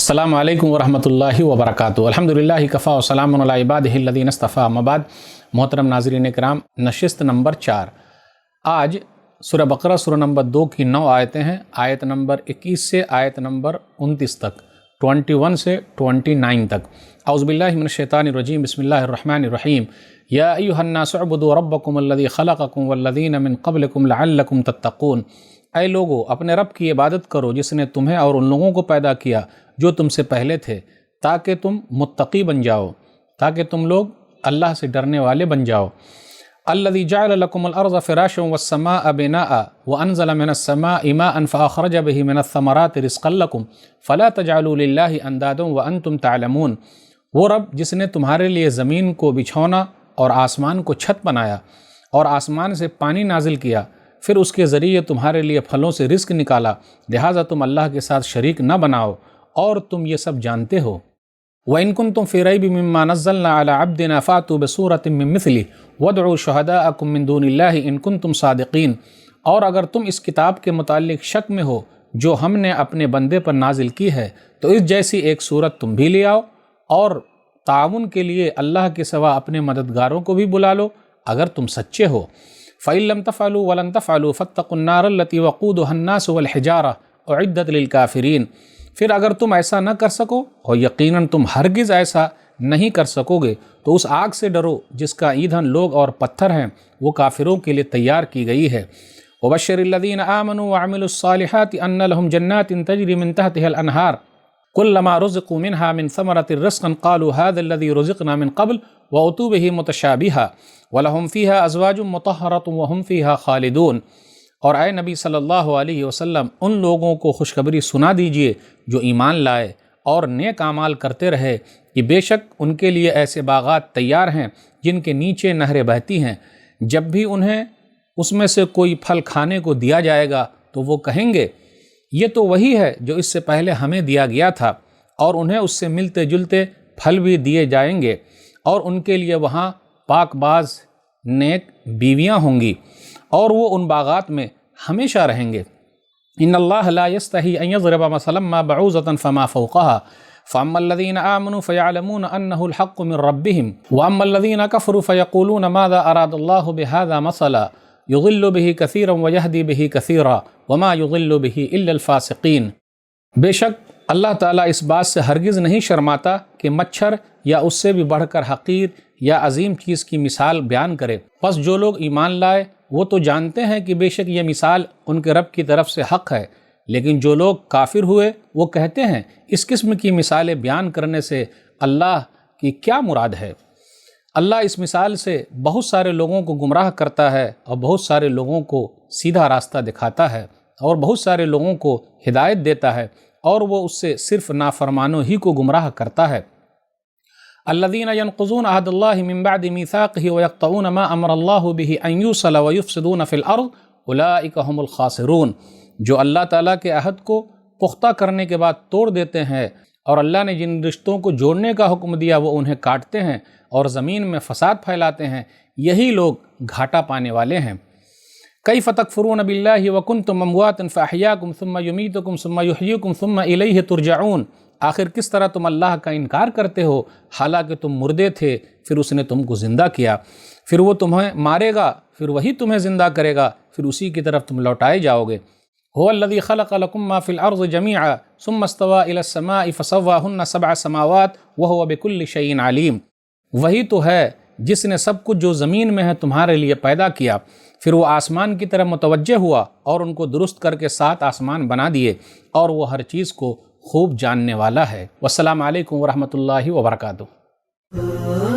अस्सलामु अलैकुम वरहमतुल्लाहि वबरकातुहू। अल्हम्दुलिल्लाहि कफ़ा व सलामुन अला इबादिहि अल्लज़ीना इस्तफ़ा। अम्मा बाद, मोहतरम नाज़रीन किराम, नशिस्त नंबर 4। आज सूरह बकरा सूरह नंबर 2 की 9 आयतें हैं। आयत नंबर 21 से आयत नंबर 29 तक, 21 से 29 तक। औज़ु बिल्लाहि मिनश शैतानिर रजीम, बिस्मिल्लाहिर रहमानिर रहीम। या अय्युहन्नासु उअ्बुदू रब्बकुम अल्लज़ी खलक़कुम वल्लज़ीना मिन क़ब्लिकुम लअल्लकुम तत्तक़ून। ऐ लोगो, अपने रब की इबादत करो जिसने तुम्हें और उन लोगों को पैदा किया जो तुमसे पहले थे, ताकि तुम मुत्तकी बन जाओ, ताकि तुम लोग अल्लाह से डरने वाले बन जाओ। अल्लज़ी जअल लकुमुल अर्ज़ फ़िराशन वस्समाअ बिनाअ व अनज़ल मिनस्समाइ माअन फ़अख़रज बिही मिनस्समराति रिज़्क़न लकुम फ़ला तजअलू लिल्लाहि अंदादन व अंतुम तअलमून। वो रब जिसने तुम्हारे लिए ज़मीन को बिछौना और आसमान को छत बनाया और आसमान से पानी नाजिल किया, फिर उसके ज़रिए तुम्हारे लिए फलों से रिज़्क़ निकाला, लिहाजा तुम अल्लाह के साथ शरीक न बनाओ, और तुम ये सब जानते हो। व इन कुंतुम फ़ी रैबिम मिम्मा नज़्ज़लना अला अब्दिना फ़ातू बिसूरतिम मिन मिस्लिही वदउ शुहदाअकुम मिन दूनिल्लाहि इन कुंतुम सादिक़ीन। और अगर तुम इस किताब के मुताल्लिक़ शक में हो जो हमने अपने बंदे पर नाजिल की है, तो इस जैसी एक सूरत तुम भी ले आओ, और ताउन के लिए अल्लाह के सिवा अपने मददगारों को भी बुला लो अगर तुम सच्चे हो। फ़इन लम तफ़अलू वलन तफ़अलू फ़त्तक़ुन्नार अल्लती वक़ूदुहा अन्नास वल हिजारा उइद्दत लिल काफ़िरीन। फिर अगर तुम ऐसा न कर सको, और यकीनन तुम हरगिज़ ऐसा नहीं कर सकोगे, तो उस आग से डरो जिसका ईंधन लोग और पत्थर हैं, वो काफिरों के लिए तैयार की गई है। वबश्शिरिल्लज़ीना आमनू व अमिलुस्सालिहाति अन्न लहुम जन्नातिन तजरी मिन तहतिहल अनहार कुल्लमा रुज़िक़ू मिनहा मिन समरतिर रिज़्क़न क़ालू हाज़ाल्लज़ी रुज़िक़ना मिन क़ब्ल व उतू बिही मुतशाबिहा व लहुम फ़ीहा अज़वाजुम मुतहहरतुन व हुम फ़ीहा ख़ालिदून। और आए नबी सल्लल्लाहु अलैहि वसल्लम, उन लोगों को खुशखबरी सुना दीजिए जो ईमान लाए और नेक आमाल करते रहे कि बेशक उनके लिए ऐसे बागात तैयार हैं जिनके नीचे नहरें बहती हैं। जब भी उन्हें उसमें से कोई फल खाने को दिया जाएगा तो वो कहेंगे, ये तो वही है जो इससे पहले हमें दिया गया था, और उन्हें उससे मिलते जुलते फल भी दिए जाएंगे, और उनके लिए वहाँ पाकबाज नेक बीवियाँ होंगी, और वो उन बागात में हमेशा रहेंगे। इन्नल्लाह ला यस्तही अन यज़रिब मसलन मा बऊज़तन फमा फ़ौक़हा फ़अम्मल्लज़ीना आमनू फ़यअलमून अन्नहुल हक़्क़ु मिन रब्बिहिम व अम्मल्लज़ीना कफ़रू फ़यक़ूलून माज़ा अरादल्लाहु बिहाज़ा मसला युज़िल्लु बिही कसीरन व यहदी बिही कसीरा व मा युज़िल्लु बिही इल्लल फ़ासिक़ीन। बेशक अल्लाह ताला इस बात से हरगिज़ नहीं शर्माता कि मच्छर या उससे भी बढ़कर हक़ीर या अजीम चीज़ की मिसाल बयान करे। बस जो लोग ईमान लाए वो तो जानते हैं कि बेशक ये मिसाल उनके रब की तरफ से हक़ है, लेकिन जो लोग काफिर हुए वो कहते हैं इस किस्म की मिसालें बयान करने से अल्लाह की क्या मुराद है। अल्लाह इस मिसाल से बहुत सारे लोगों को गुमराह करता है और बहुत सारे लोगों को सीधा रास्ता दिखाता है और बहुत सारे लोगों को हिदायत देता है, और वो उससे सिर्फ नाफरमानों ही को गुमराह करता है। अल्लज़ीना यनक़ुज़ून अहदल्लाहि मिन बअदि मीसाक़िही व यक़तऊन मा अमरल्लाहु बिही अन यूसला व युफ़सिदून फ़िल अर्ज़ उलाइका हुमुल ख़ासिरून। जो अल्लाह ताला के अहद को पुख्ता करने के बाद तोड़ देते हैं, और अल्लाह ने जिन रिश्तों को जोड़ने का हुक्म दिया वो उन्हें काटते हैं और ज़मीन में फ़साद फैलाते हैं, यही लोग घाटा पाने वाले हैं। कैफ़ तकफ़ुरून बिल्लाहि व कुन्तुम अमवातन फ़अहयाकुम सुम्मा युमीतुकुम सुम्मा युहयीकुम सुम्मा इलैहि तुरजऊन। आखिर किस तरह तुम अल्लाह का इनकार करते हो, हालांकि तुम मुर्दे थे, फिर उसने तुमको ज़िंदा किया, फिर वो तुम्हें मारेगा, फिर वही तुम्हें ज़िंदा करेगा, फिर उसी की तरफ तुम लौटाए जाओगे। हुवल्लज़ी खलक़ लकुम मा फ़िल अर्ज़ि जमीअन सुम्मा इस्तवा इलस समाइ फ़सव्वाहुन्ना सबअ समावात व हुव बिकुल्लि शैइन अलीम। वही तो है जिसने सब कुछ जो ज़मीन में है तुम्हारे लिए पैदा किया, फिर वो आसमान की तरफ मुतवज्जे हुआ और उनको दुरुस्त करके 7 आसमान बना दिए, और वो हर चीज़ को खूब जानने वाला है। वस्सलामु अलैकुम वरहमतुल्लाहि वबरकातुहू।